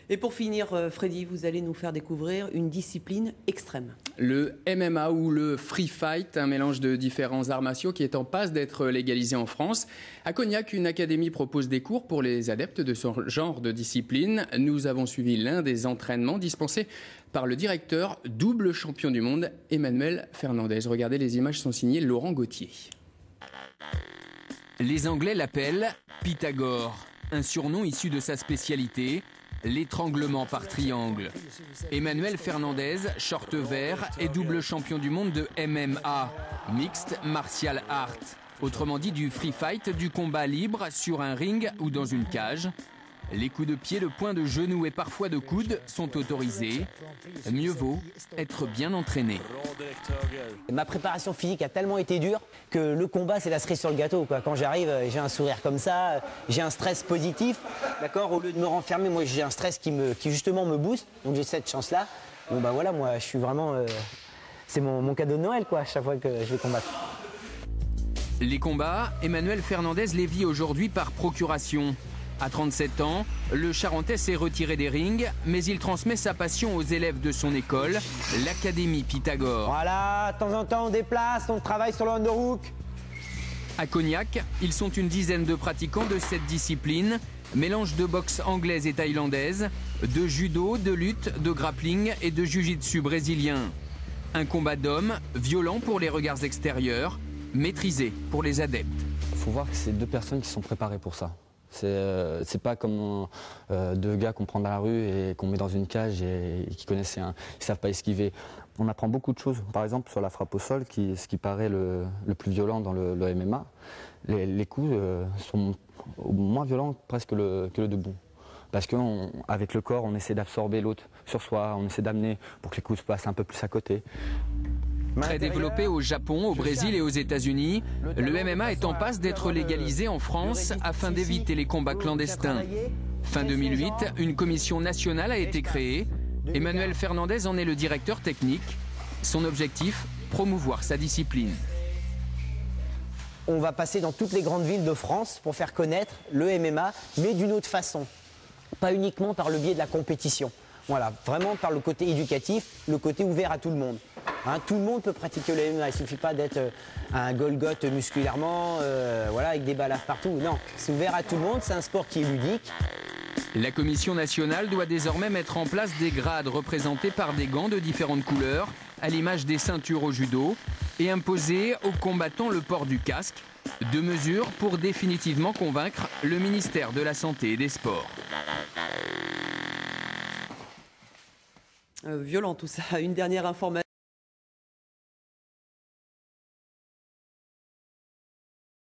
Et pour finir, Freddy, vous allez nous faire découvrir une discipline extrême. Le MMA ou le free fight, un mélange de différents arts martiaux qui est en passe d'être légalisé en France. À Cognac, une académie propose des cours pour les adeptes de ce genre de discipline. Nous avons suivi l'un des entraînements dispensés par le directeur, double champion du monde, Emmanuel Fernandez. Regardez, les images sont signées Laurent Gauthier. Les Anglais l'appellent Pythagore, un surnom issu de sa spécialité, l'étranglement par triangle. Emmanuel Fernandez, short vert, est double champion du monde de MMA, Mixed Martial Art. Autrement dit du free fight, du combat libre sur un ring ou dans une cage. Les coups de pied, de poing, de genou et parfois de coude sont autorisés. Mieux vaut être bien entraîné. Ma préparation physique a tellement été dure que le combat, c'est la cerise sur le gâteau, quoi. Quand j'arrive, j'ai un sourire comme ça, j'ai un stress positif. D'accord, au lieu de me renfermer, moi j'ai un stress qui justement me booste. Donc j'ai cette chance-là. Bon bah voilà, moi je suis vraiment... c'est mon cadeau de Noël, quoi, à chaque fois que je vais combattre. Les combats, Emmanuel Fernandez les vit aujourd'hui par procuration. À 37 ans, le Charentais s'est retiré des rings, mais il transmet sa passion aux élèves de son école, l'Académie Pythagore. Voilà, de temps en temps on déplace, on travaille sur le underhook. À Cognac, ils sont une dizaine de pratiquants de cette discipline, mélange de boxe anglaise et thaïlandaise, de judo, de lutte, de grappling et de jiu-jitsu brésilien. Un combat d'hommes, violent pour les regards extérieurs, maîtrisé pour les adeptes. Il faut voir que c'est deux personnes qui sont préparées pour ça. C'est pas comme deux gars qu'on prend dans la rue et qu'on met dans une cage et qui connaissent rien, ils savent pas esquiver. On apprend beaucoup de choses, par exemple sur la frappe au sol, ce qui paraît le plus violent dans le MMA. Les coups sont moins violents presque que le debout. Parce qu'avec le corps, on essaie d'absorber l'autre sur soi, on essaie d'amener pour que les coups se passent un peu plus à côté. Très développé au Japon, au Brésil et aux États-Unis, le MMA est en passe d'être légalisé en France afin d'éviter les combats clandestins. Fin 2008, une commission nationale a été créée. Emmanuel Fernandez en est le directeur technique. Son objectif, promouvoir sa discipline. On va passer dans toutes les grandes villes de France pour faire connaître le MMA, mais d'une autre façon. Pas uniquement par le biais de la compétition. Voilà, vraiment par le côté éducatif, le côté ouvert à tout le monde. Hein, tout le monde peut pratiquer le MMA, il ne suffit pas d'être un Golgoth musculairement, voilà, avec des balafres partout. Non, c'est ouvert à tout le monde, c'est un sport qui est ludique. La commission nationale doit désormais mettre en place des grades représentés par des gants de différentes couleurs, à l'image des ceintures au judo, et imposer aux combattants le port du casque. Deux mesures pour définitivement convaincre le ministère de la Santé et des Sports. Violent tout ça. Une dernière information.